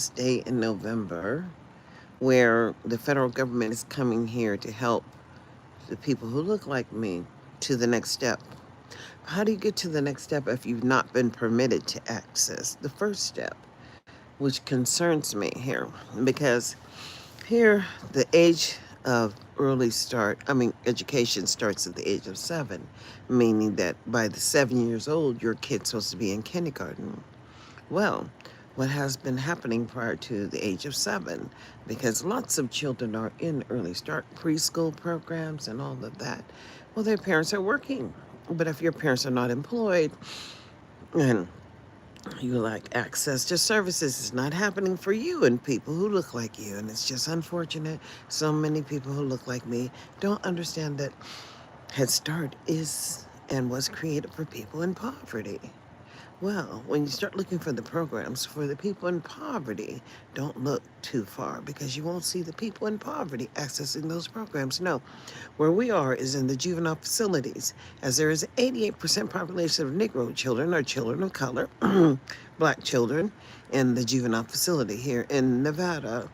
day in November where the federal government is coming here to help the people who look like me to the next step. How do you get to the next step if you've not been permitted to access the first step, which concerns me here because here the age of education starts at the age of 7, meaning that by the 7 years old, your kid's supposed to be in kindergarten. Well, what has been happening prior to the age of 7, because lots of children are in early start preschool programs and all of that. Well, their parents are working. But if your parents are not employed and you lack access to services, it's not happening for you and people who look like you. And it's just unfortunate. So many people who look like me don't understand that Head Start is and was created for people in poverty. Well, when you start looking for the programs for the people in poverty, don't look too far because you won't see the people in poverty accessing those programs. No, where we are is in the juvenile facilities, as there is 88% population of Negro children or children of color, black children, in the juvenile facility here in Nevada.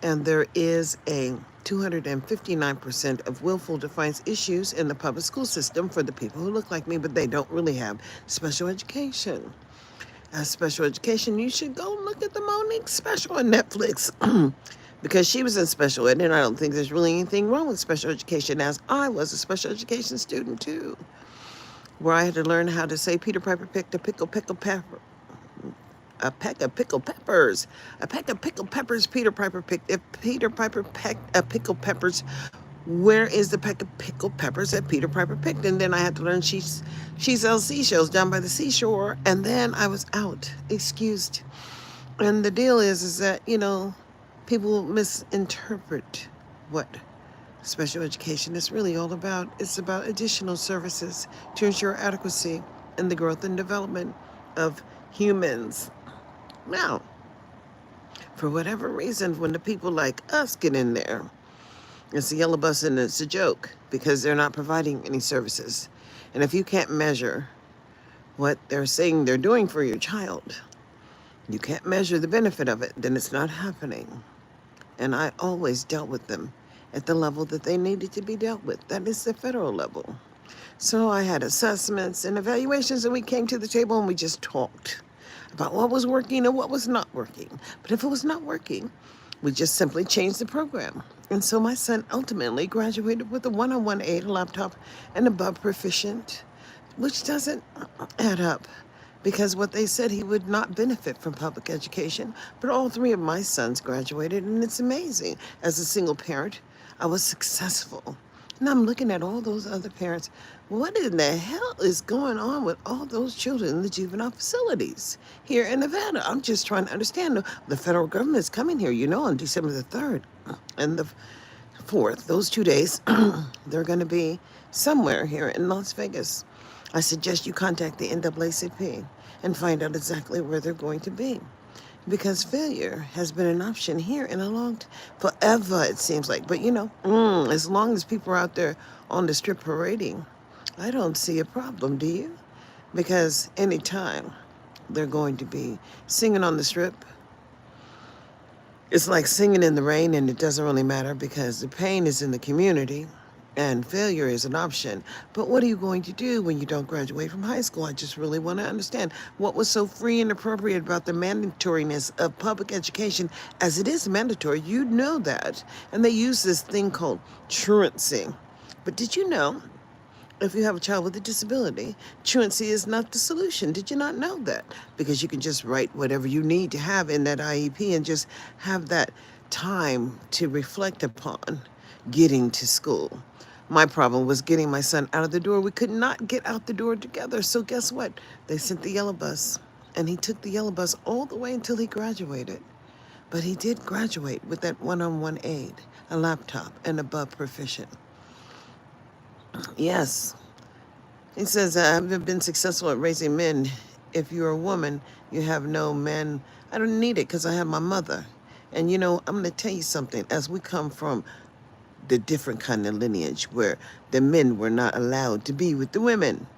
And there is a 259% of willful defiance issues in the public school system for the people who look like me, but they don't really have special education. As special education, you should go look at the Monique special on Netflix because she was in special ed, and I don't think there's really anything wrong with special education, as I was a special education student too, where I had to learn how to say Peter Piper picked a pickle pepper. A peck of pickled peppers. A peck of pickled peppers Peter Piper picked. If Peter Piper pecked a pickled peppers, where is the peck of pickled peppers that Peter Piper picked? And then I had to learn she sells seashells down by the seashore. And then I was out, excused. And the deal is that, people misinterpret what special education is really all about. It's about additional services to ensure adequacy in the growth and development of humans. Now, for whatever reason, when the people like us get in there, it's a yellow bus and it's a joke because they're not providing any services. And if you can't measure what they're saying they're doing for your child, you can't measure the benefit of it, then it's not happening. And I always dealt with them at the level that they needed to be dealt with. That is the federal level. So I had assessments and evaluations, and we came to the table and we just talked about what was working and what was not working. But if it was not working, we just simply changed the program. And so my son ultimately graduated with a one-on-one aid, a laptop, and above proficient, which doesn't add up because what they said he would not benefit from public education. But all three of my sons graduated, and it's amazing. As a single parent, I was successful. And I'm looking at all those other parents. What in the hell is going on with all those children in the juvenile facilities here in Nevada? I'm just trying to understand. The federal government is coming here, on December the 3rd and the 4th. Those 2 days, they're going to be somewhere here in Las Vegas. I suggest you contact the NAACP and find out exactly where they're going to be. Because failure has been an option here in a forever, it seems like. But as long as people are out there on the strip parading, I don't see a problem, do you? Because anytime they're going to be singing on the strip, it's like singing in the rain, and it doesn't really matter because the pain is in the community and failure is an option. But what are you going to do when you don't graduate from high school? I just really want to understand what was so free and appropriate about the mandatoriness of public education, as it is mandatory. You know that. And they use this thing called truancy. But did you know, if you have a child with a disability, truancy is not the solution? Did you not know that? Because you can just write whatever you need to have in that IEP and just have that time to reflect upon getting to school. My problem was getting my son out of the door. We could not get out the door together. So guess what? They sent the yellow bus, and he took the yellow bus all the way until he graduated. But he did graduate with that one-on-one aid, a laptop, and above proficient. Yes. He says, I haven't been successful at raising men. If you're a woman, you have no men. I don't need it because I have my mother. And I'm going to tell you something. As we come from the different kind of lineage where the men were not allowed to be with the women,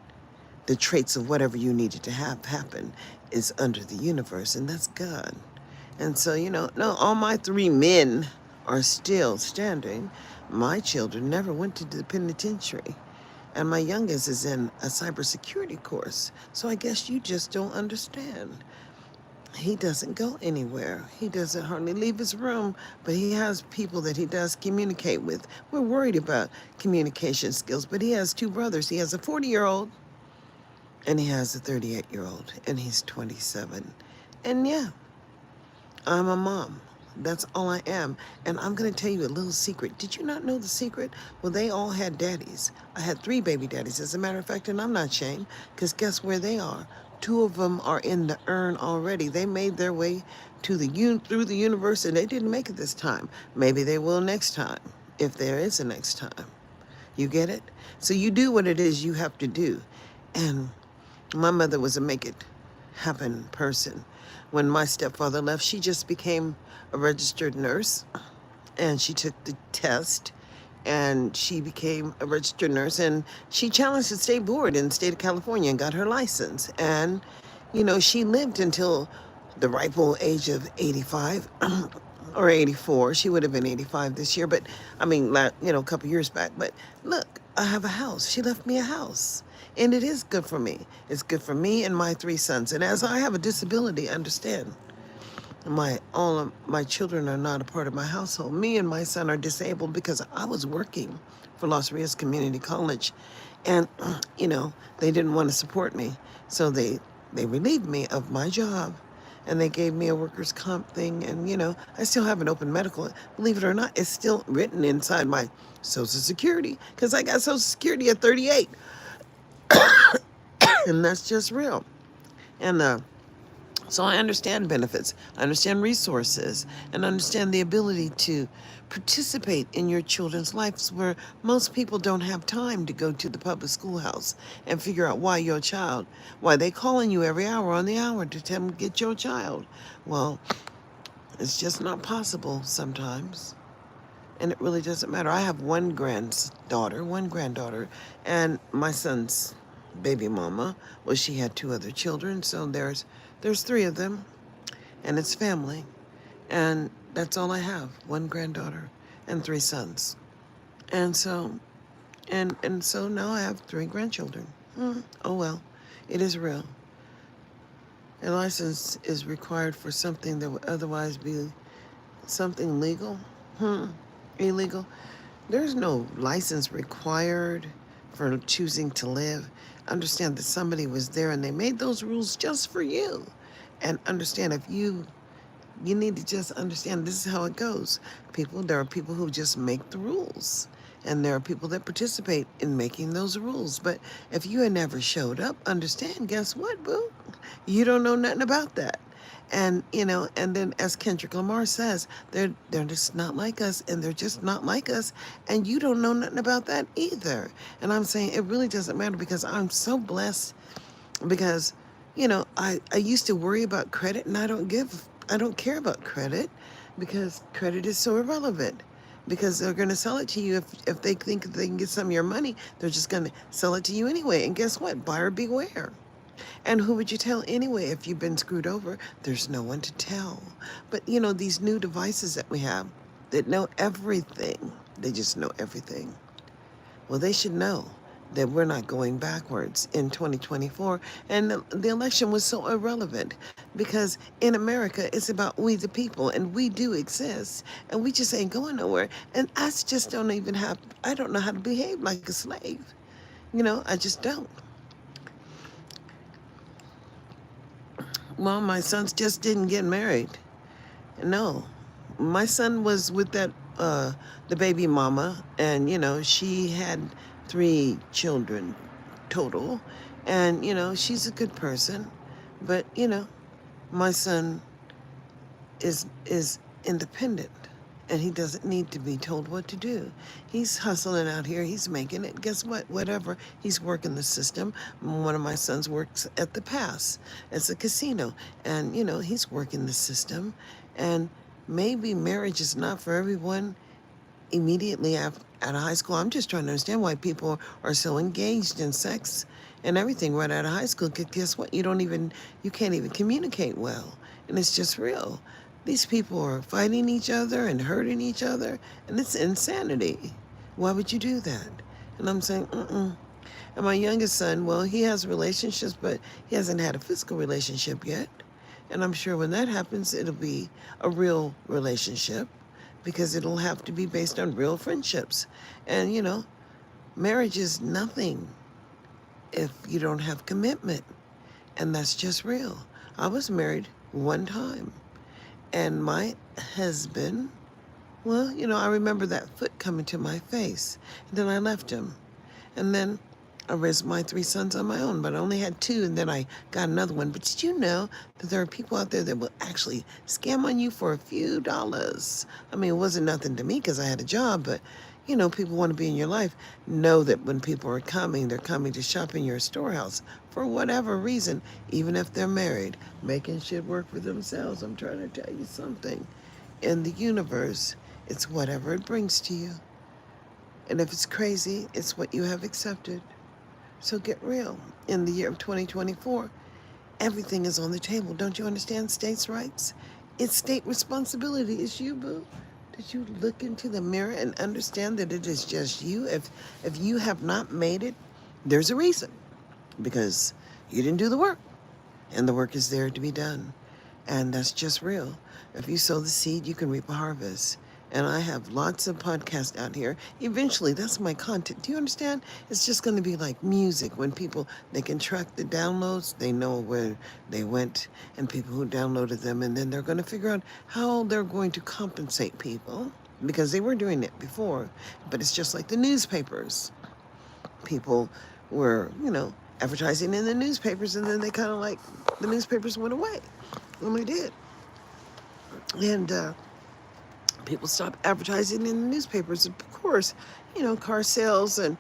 the traits of whatever you needed to have happen is under the universe, and that's God. And so, no, all my three men are still standing. My children never went to the penitentiary. And my youngest is in a cybersecurity course. So I guess you just don't understand. He doesn't go anywhere. He doesn't hardly leave his room, but he has people that he does communicate with. We're worried about communication skills, but he has two brothers. He has a 40-year-old and he has a 38-year-old, and he's 27. And yeah, I'm a mom. That's all I am. And I'm going to tell you a little secret. Did you not know the secret? Well, they all had daddies. I had three baby daddies, as a matter of fact, and I'm not ashamed, because guess where they are? Two of them are in the urn already. They made their way to through the universe, and they didn't make it this time. Maybe they will next time, if there is a next time. You get it? So you do what it is you have to do. And my mother was a make it happen person. When my stepfather left, she just became a registered nurse, and she took the test and she became a registered nurse, and she challenged the state board in the state of California and got her license. And, she lived until the ripe old age of 85 or 84. She would have been 85 this year, but I mean, a couple years back. But look, I have a house. She left me a house. And it is good for me. It's good for me and my three sons. And as I have a disability, understand, all of my children are not a part of my household. Me and my son are disabled because I was working for Los Rios Community College, and they didn't want to support me, so they relieved me of my job, and they gave me a workers' comp thing, and I still have an open medical. Believe it or not, it's still written inside my Social Security, because I got Social Security at 38, and that's just real. And so I understand benefits, I understand resources, and understand the ability to participate in your children's lives, where most people don't have time to go to the public schoolhouse and figure out why they calling you every hour on the hour to tell them to get your child. Well, it's just not possible sometimes. And it really doesn't matter. I have one granddaughter, and my son's baby mama, well, she had two other children, so there's three of them, and it's family. And that's all I have, one granddaughter and three sons. And so, and so now I have three grandchildren. Oh well, it is real. A license is required for something that would otherwise be something legal. Illegal. There's no license required for choosing to live. Understand that somebody was there and they made those rules just for you. And understand, if you need to just understand, this is how it goes. There are people who just make the rules, and there are people that participate in making those rules. But if you had never showed up, understand, guess what, boo? You don't know nothing about that. And, and then as Kendrick Lamar says, they're just not like us, and they're just not like us, and you don't know nothing about that either. And I'm saying it really doesn't matter, because I'm so blessed, because, I used to worry about credit, and I don't care about credit, because credit is so irrelevant. Because they're going to sell it to you. If they think they can get some of your money, they're just going to sell it to you anyway. And guess what? Buyer beware. And who would you tell anyway if you've been screwed over? There's no one to tell. But, these new devices that we have that know everything, they just know everything. Well, they should know that we're not going backwards in 2024. And the election was so irrelevant, because in America, it's about we the people, and we do exist, and we just ain't going nowhere. And I just I don't know how to behave like a slave. I just don't. Well, my sons just didn't get married. No. My son was with the baby mama, and, she had three children total. And, she's a good person. But, my son is independent, and he doesn't need to be told what to do. He's hustling out here. He's making it. Guess what? Whatever. He's working the system. One of my sons works at the Pass. It's a casino. And, he's working the system. And maybe marriage is not for everyone immediately out of high school. I'm just trying to understand why people are so engaged in sex and everything right out of high school. Because guess what? You can't even communicate well. And it's just real. These people are fighting each other and hurting each other, and it's insanity. Why would you do that? And I'm saying, mm-mm. And my youngest son, well, he has relationships, but he hasn't had a physical relationship yet. And I'm sure when that happens, it'll be a real relationship because it'll have to be based on real friendships. And, marriage is nothing if you don't have commitment. And that's just real. I was married one time, and my husband, well, I remember that foot coming to my face. And then I left him. And then I raised my 3 sons on my own, but I only had 2, and then I got another one. But did you know that there are people out there that will actually scam on you for a few dollars? I mean, it wasn't nothing to me because I had a job, but, people want to be in your life. Know that when people are coming, they're coming to shop in your storehouse for whatever reason, even if they're married, making shit work for themselves. I'm trying to tell you something. In the universe, it's whatever it brings to you. And if it's crazy, it's what you have accepted. So get real. In the year of 2024, everything is on the table. Don't you understand states' rights? It's state responsibility. It's you, boo. Did you look into the mirror and understand that it is just you? If you have not made it, there's a reason. Because you didn't do the work. And the work is there to be done. And that's just real. If you sow the seed, you can reap a harvest. And I have lots of podcasts out here. Eventually, that's my content. Do you understand? It's just going to be like music. When people, they can track the downloads, they know where they went and people who downloaded them. And then they're going to figure out how they're going to compensate people because they were doing it before. But it's just like the newspapers. People were, advertising in the newspapers, and then they kind of like, the newspapers went away when they did. And, people stop advertising in the newspapers. Of course, car sales and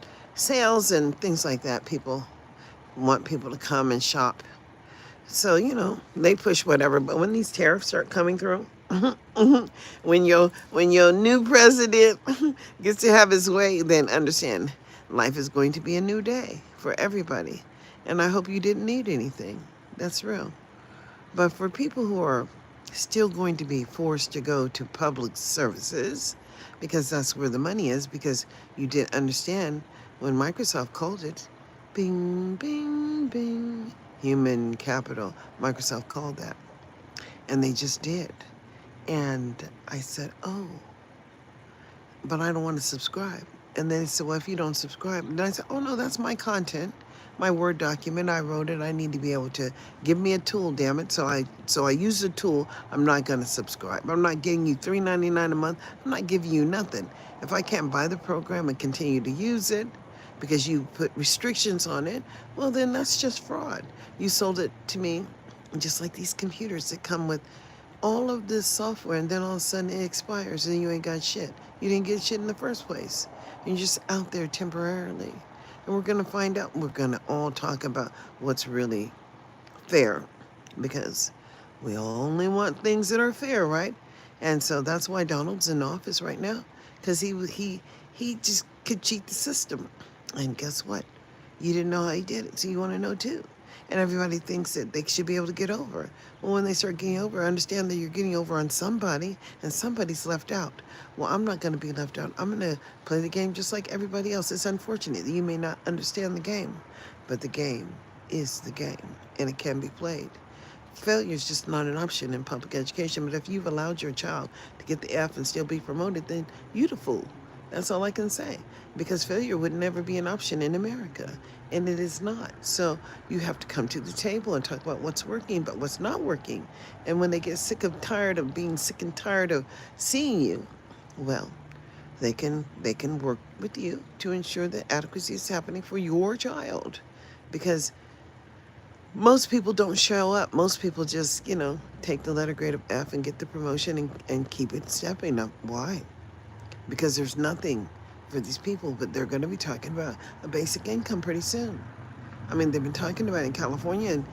things like that. People want people to come and shop. So, they push whatever. But when these tariffs start coming through, when your new president gets to have his way, then understand life is going to be a new day for everybody. And I hope you didn't need anything. That's real. But for people who are still going to be forced to go to public services because that's where the money is, because you didn't understand when Microsoft called it bing, bing, bing, human capital. Microsoft called that. And they just did. And I said, oh, but I don't want to subscribe. And then they said, well, if you don't subscribe. And then I said, oh, no, that's my content. My Word document, I wrote it. I need to be able to give me a tool, damn it. So I use the tool. I'm not going to subscribe. I'm not giving you $3.99 a month. I'm not giving you nothing. If I can't buy the program and continue to use it because you put restrictions on it, well, then that's just fraud. You sold it to me just like these computers that come with all of this software, and then all of a sudden it expires and you ain't got shit. You didn't get shit in the first place. You're just out there temporarily. And we're going to find out. We're going to all talk about what's really fair, because we only want things that are fair, right? And so that's why Donald's in office right now, because he just could cheat the system. And guess what? You didn't know how he did it, so you want to know too. And everybody thinks that they should be able to get over. Well, when they start getting over, understand that you're getting over on somebody, and somebody's left out. Well, I'm not going to be left out. I'm going to play the game just like everybody else. It's unfortunate that you may not understand the game, but the game is the game, and it can be played. Failure is just not an option in public education, but if you've allowed your child to get the F and still be promoted, then you're the fool. That's all I can say, because failure would never be an option in America, and it is not. So you have to come to the table and talk about what's working, but what's not working. And when they get tired of being sick and tired of seeing you, well, they can work with you to ensure that adequacy is happening for your child, because most people don't show up. Most people just, take the letter grade of F and get the promotion and keep it stepping up. Why? Because there's nothing for these people, but they're going to be talking about a basic income pretty soon. I mean, they've been talking about it in California, and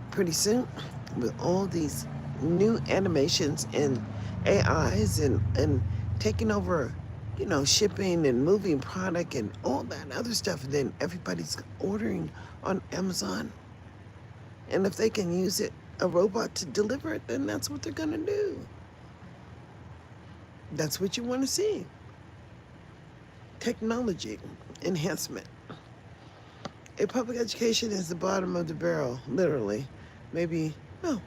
pretty soon, with all these new animations and AIs and taking over, shipping and moving product and all that other stuff, and then everybody's ordering on Amazon. And if they can use it, a robot to deliver it, then that's what they're going to do. That's what you want to see. Technology enhancement. A public education is the bottom of the barrel, literally. Maybe, no.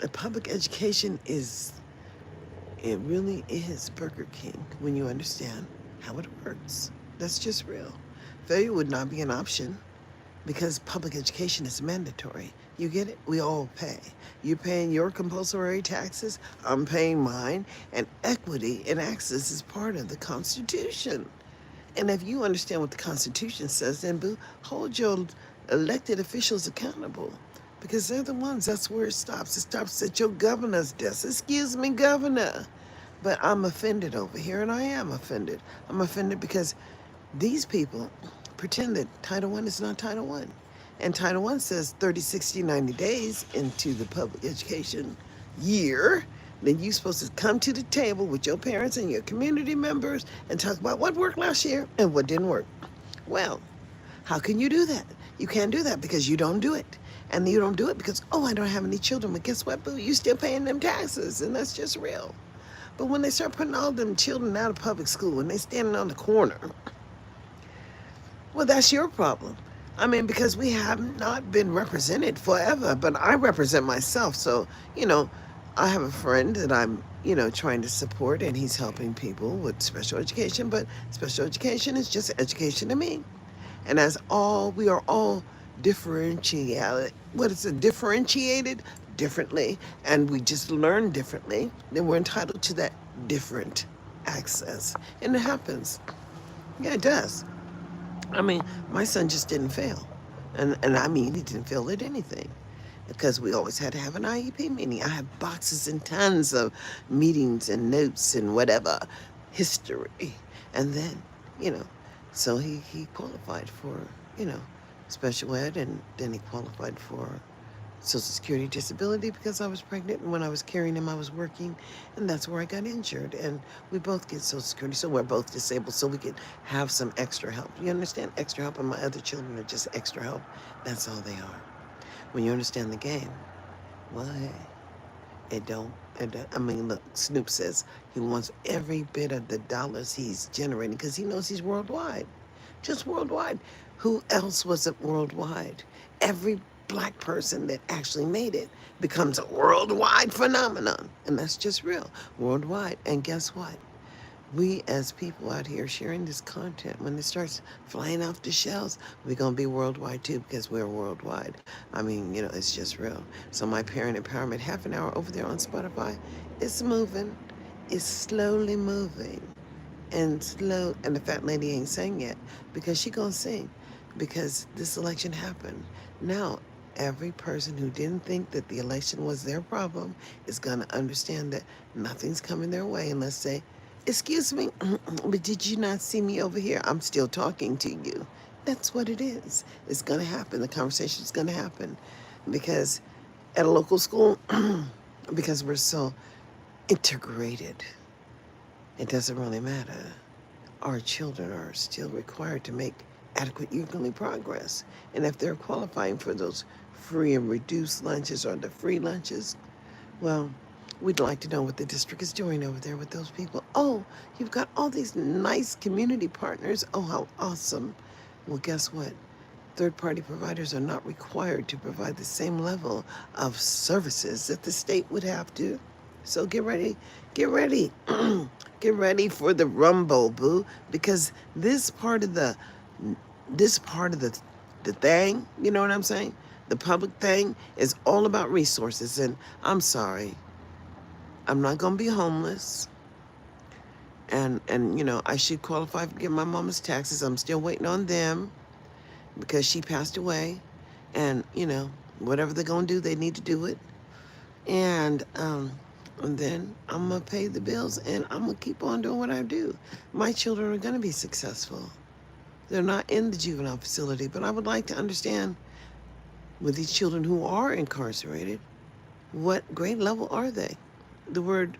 A public education is, it really is Burger King when you understand how it works. That's just real. Failure would not be an option because public education is mandatory. You get it? We all pay. You're paying your compulsory taxes, I'm paying mine, and equity and access is part of the Constitution. And if you understand what the Constitution says, then boo, hold your elected officials accountable because they're the ones, that's where it stops. It stops at your governor's desk. Excuse me, governor. But I'm offended over here, and I am offended. I'm offended because these people pretend that Title I is not Title I. And Title I says 30, 60, 90 days into the public education year, then you're supposed to come to the table with your parents and your community members and talk about what worked last year and what didn't work. Well, how can you do that? You can't do that because you don't do it. And you don't do it because, oh, I don't have any children. But guess what, boo? You still paying them taxes, and that's just real. But when they start putting all them children out of public school and they standing on the corner, well, that's your problem. I mean, because we have not been represented forever, but I represent myself. So, I have a friend that I'm, trying to support, and he's helping people with special education, but special education is just education to me. And we are all differentiated. What is it? Differentiated differently, and we just learn differently. Then we're entitled to that different access, and it happens. Yeah, it does. I mean, my son just didn't fail. And I mean, he didn't fail at anything because we always had to have an IEP meeting. I have boxes and tons of meetings and notes and whatever, history. And then, so he qualified for, special ed, and then he qualified for Social Security disability because I was pregnant, and when I was carrying him, I was working, and that's where I got injured. And we both get Social Security, so we're both disabled, so we can have some extra help. You understand? Extra help, and my other children are just extra help. That's all they are. When you understand the game, well, hey, I mean, look, Snoop says he wants every bit of the dollars he's generating because he knows he's worldwide. Just worldwide. Who else was it worldwide? Every black person that actually made it becomes a worldwide phenomenon. And that's just real. Worldwide. And guess what? We as people out here sharing this content, when it starts flying off the shelves, we're going to be worldwide too because we're worldwide. I mean, it's just real. So my parent empowerment half an hour over there on Spotify, it's moving. It's slowly moving. And the fat lady ain't sang yet because she gonna sing because this election happened. Now, every person who didn't think that the election was their problem is gonna understand that nothing's coming their way unless they, excuse me, but did you not see me over here? I'm still talking to you. That's what it is. It's gonna happen. The conversation's gonna happen because at a local school, because we're so integrated, it doesn't really matter. Our children are still required to make adequate yearly progress. And if they're qualifying for those free and reduced lunches or the free lunches, well, we'd like to know what the district is doing over there with those people. Oh, you've got all these nice community partners. Oh, how awesome. Well, guess what? Third-party providers are not required to provide the same level of services that the state would have to. So get ready, get ready, get ready for the rumble, boo, because this part of the thing, you know what I'm saying? The public thing is all about resources, and I'm sorry, I'm not gonna be homeless, and I should qualify to get my mama's taxes. I'm still waiting on them because she passed away, and whatever they're gonna do, they need to do it, and then I'm going to pay the bills, and I'm going to keep on doing what I do. My children are going to be successful. They're not in the juvenile facility, but I would like to understand, with these children who are incarcerated, what grade level are they? The word,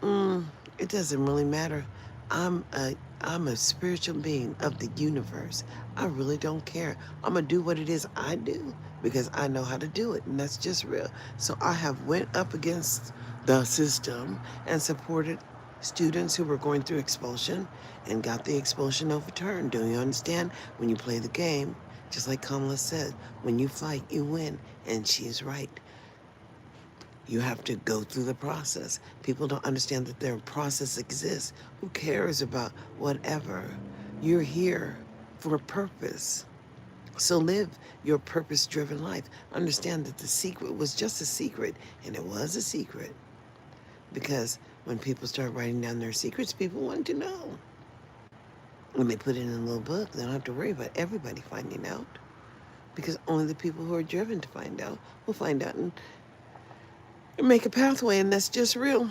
it doesn't really matter. I'm a spiritual being of the universe. I really don't care. I'm going to do what it is I do because I know how to do it, and that's just real. So I have went up against the system and supported students who were going through expulsion and got the expulsion overturned. Do you understand? When you play the game, just like Kamala said, when you fight, you win. And she's right. You have to go through the process. People don't understand that their process exists. Who cares about whatever? You're here for a purpose. So live your purpose-driven life. Understand that the secret was just a secret, and it was a secret. Because when people start writing down their secrets, people want to know. When they put it in a little book, they don't have to worry about everybody finding out. Because only the people who are driven to find out will find out and make a pathway, and that's just real.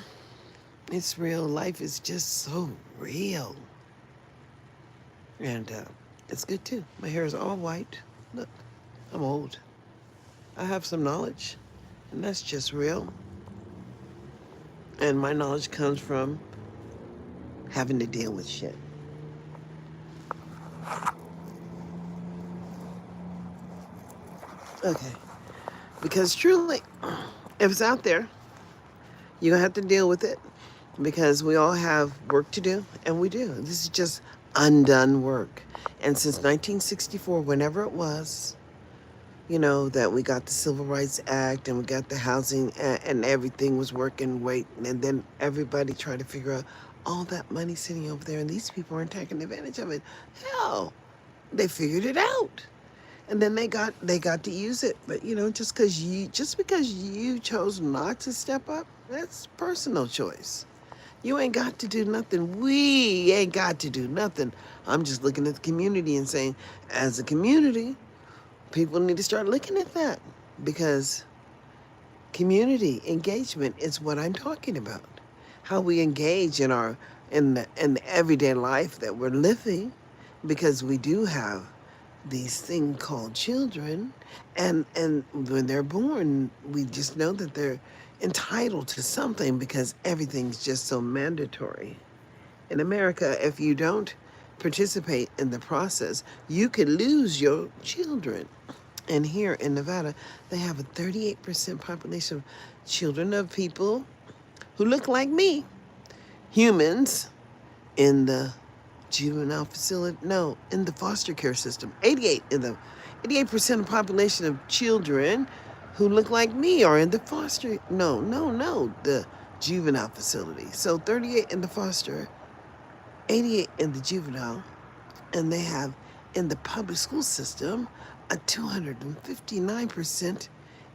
It's real. Life is just so real. And it's good too. My hair is all white. Look, I'm old. I have some knowledge, and that's just real. And my knowledge comes from having to deal with shit. Okay. Because truly, if it's out there, you're going to have to deal with it because we all have work to do, and we do. This is just undone work. And since 1964, whenever it was, that we got the Civil Rights Act and we got the housing and everything was working, and then everybody tried to figure out all that money sitting over there, and these people aren't taking advantage of it. Hell, they figured it out. And then they got to use it. But just because you chose not to step up, that's personal choice. You ain't got to do nothing. We ain't got to do nothing. I'm just looking at the community and saying, as a community, people need to start looking at that, because community engagement is what I'm talking about. How we engage in the everyday life that we're living, because we do have these thing called children, and when they're born, we just know that they're entitled to something because everything's just so mandatory. In America, if you don't participate in the process, you could lose your children. And here in Nevada, they have a 38% population of children of people who look like me, humans, in the juvenile facility, no, in the foster care system. 88% of the population of children who look like me are in the the juvenile facility. So 38 in the foster, 88 in the juvenile, and they have in the public school system a 259%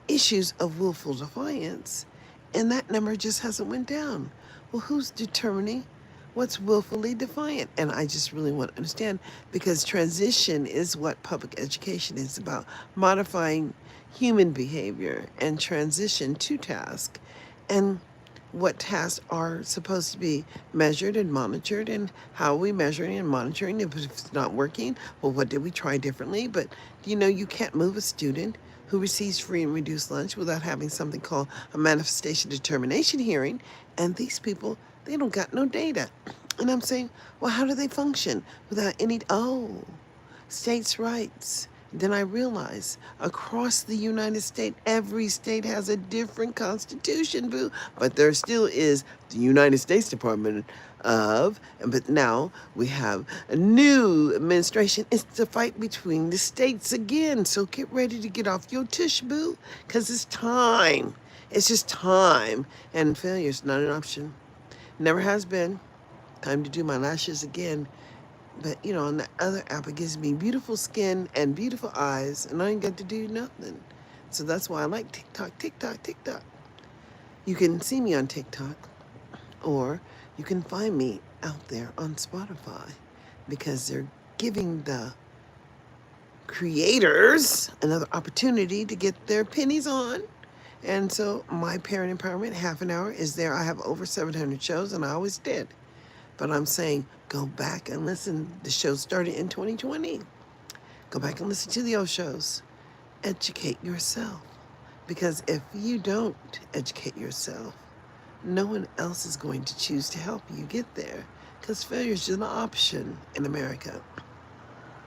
issues of willful defiance, and that number just hasn't went down. Well, who's determining what's willfully defiant? And I just really want to understand, because transition is what public education is about, modifying human behavior and transition to task, and what tasks are supposed to be measured and monitored, and how are we measuring and monitoring. If it's not working, well, what did we try differently? But you can't move a student who receives free and reduced lunch without having something called a manifestation determination hearing. And these people, they don't got no data. And I'm saying, well, how do they function without any, states' rights? Then I realize across the United States, every state has a different constitution, boo. But there still is the United States Department but now we have a new administration. It's the fight between the states again. So get ready to get off your tush, boo, because it's time. It's just time. And failure's not an option. Never has been. Time to do my lashes again. But, on the other app, it gives me beautiful skin and beautiful eyes, and I ain't got to do nothing. So that's why I like TikTok, TikTok, TikTok. You can see me on TikTok, or you can find me out there on Spotify, because they're giving the creators another opportunity to get their pennies on. And so my Parent Empowerment half an hour is there. I have over 700 shows, and I always did. But I'm saying, go back and listen. The show started in 2020. Go back and listen to the old shows. Educate yourself. Because if you don't educate yourself, no one else is going to choose to help you get there. Because failure is just an option in America.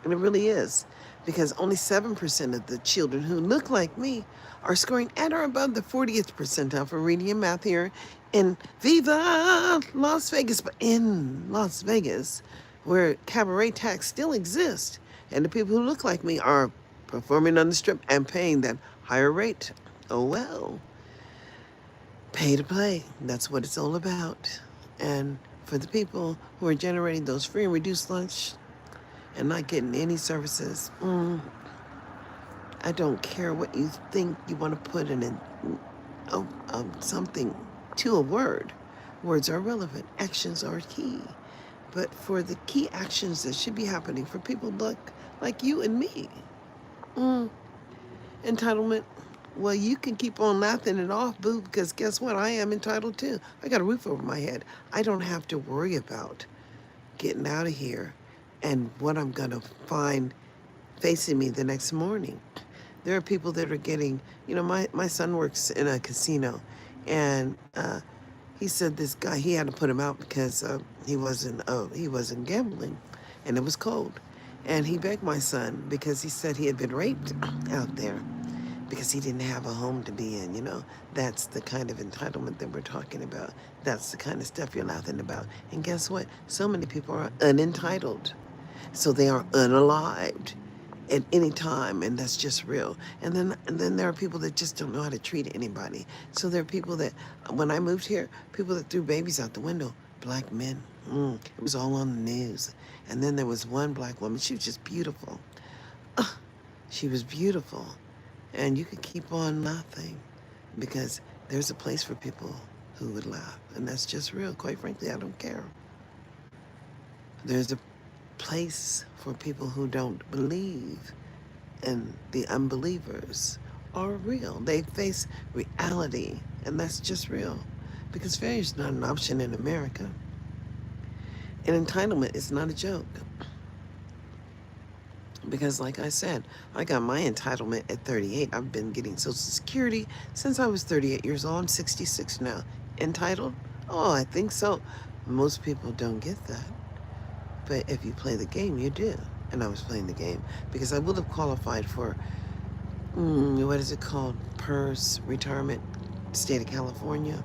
And it really is. Because only 7% of the children who look like me are scoring at or above the 40th percentile for reading and math here in Viva Las Vegas, but in Las Vegas, where cabaret tax still exists, and the people who look like me are performing on the strip and paying that higher rate. Oh well, pay to play. That's what it's all about. And for the people who are generating those free and reduced lunch and not getting any services, I don't care what you think you want to put in it, something to a word. Words are relevant. Actions are key. But for the key actions that should be happening for people like you and me, entitlement, well, you can keep on laughing it off, boo, because guess what? I am entitled too. I got a roof over my head. I don't have to worry about getting out of here and what I'm going to find facing me the next morning. There are people that are getting, my son works in a casino, and he said this guy, he had to put him out because he wasn't gambling, and it was cold. And he begged my son because he said he had been raped out there because he didn't have a home to be in. That's the kind of entitlement that we're talking about. That's the kind of stuff you're laughing about. And guess what? So many people are unentitled. So they are unalived at any time, and that's just real. And then there are people that just don't know how to treat anybody. So there are people that, when I moved here, people that threw babies out the window, black men. It was all on the news. And then there was one black woman. She was just beautiful. She was beautiful. And you could keep on laughing because there's a place for people who would laugh. And that's just real. Quite frankly, I don't care. There's a place for people who don't believe, and the unbelievers are real. They face reality, and that's just real. Because failure is not an option in America. And entitlement is not a joke. Because like I said, I got my entitlement at 38. I've been getting Social Security since I was 38 years old. I'm 66 now. Entitled? Oh, I think so. Most people don't get that. But if you play the game, you do. And I was playing the game because I would have qualified for, what is it called? PERS, retirement, state of California.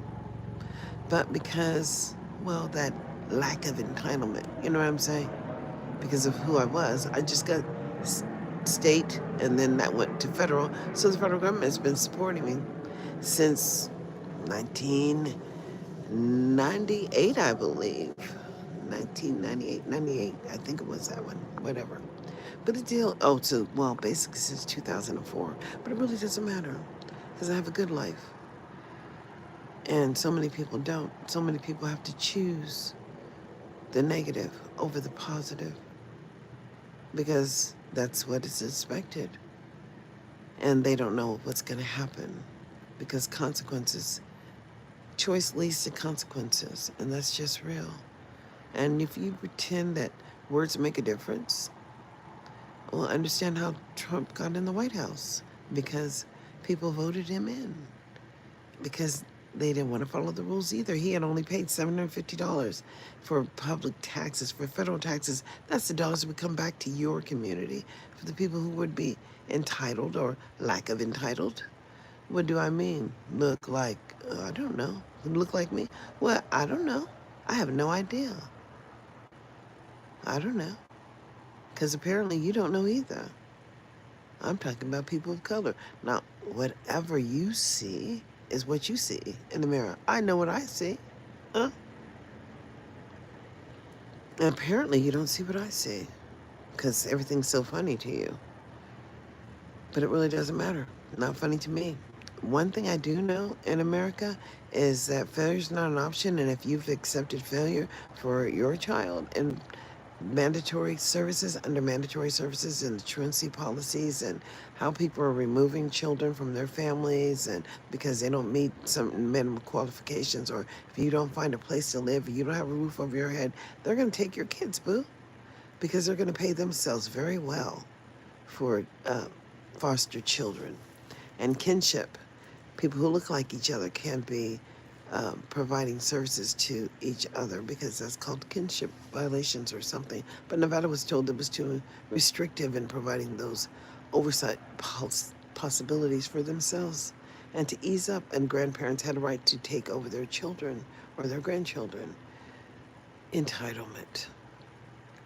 But because, well, that lack of entitlement, you know what I'm saying? Because of who I was, I just got state, and then that went to federal. So the federal government has been supporting me since 1998, I believe. 1998, 98, I think it was that one, whatever. But the deal, basically since 2004. But it really doesn't matter because I have a good life. And so many people don't. So many people have to choose the negative over the positive because that's what is expected. And they don't know what's going to happen because choice leads to consequences, and that's just real. And if you pretend that words make a difference, well, understand how Trump got in the White House because people voted him in because they didn't want to follow the rules either. He had only paid $750 for public taxes, for federal taxes. That's the dollars that would come back to your community for the people who would be entitled or lack of entitled. What do I mean? Look like, I don't know. Look like me? Well, I don't know. I have no idea. I don't know. Because apparently you don't know either. I'm talking about people of color. Now, whatever you see is what you see in the mirror. I know what I see. Huh? And apparently you don't see what I see. Because everything's so funny to you. But it really doesn't matter. Not funny to me. One thing I do know in America is that failure is not an option. And if you've accepted failure for your child and mandatory services, under mandatory services and the truancy policies and how people are removing children from their families and because they don't meet some minimum qualifications, or if you don't find a place to live, you don't have a roof over your head, they're going to take your kids, boo, because they're going to pay themselves very well for foster children. And kinship, people who look like each other can be providing services to each other because that's called kinship violations or something. But Nevada was told it was too restrictive in providing those oversight possibilities for themselves. and to ease up, and grandparents had a right to take over their children or their grandchildren. Entitlement.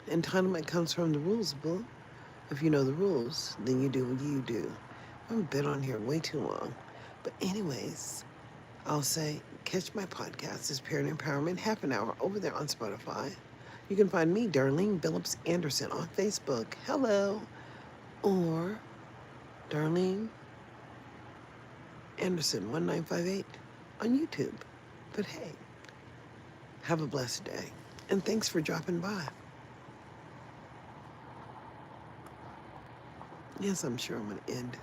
Entitlement comes from the rules, boo. If you know the rules, then you do what you do. I've been on here way too long. But anyways, I'll say catch my podcast, it's Parent Empowerment Half an Hour, over there on Spotify. You can find me, Darlene Phillips Anderson, on Facebook. Hello. Or Darlene Anderson 1958 on YouTube. But hey, have a blessed day. And thanks for dropping by. Yes, I'm sure I'm going to end.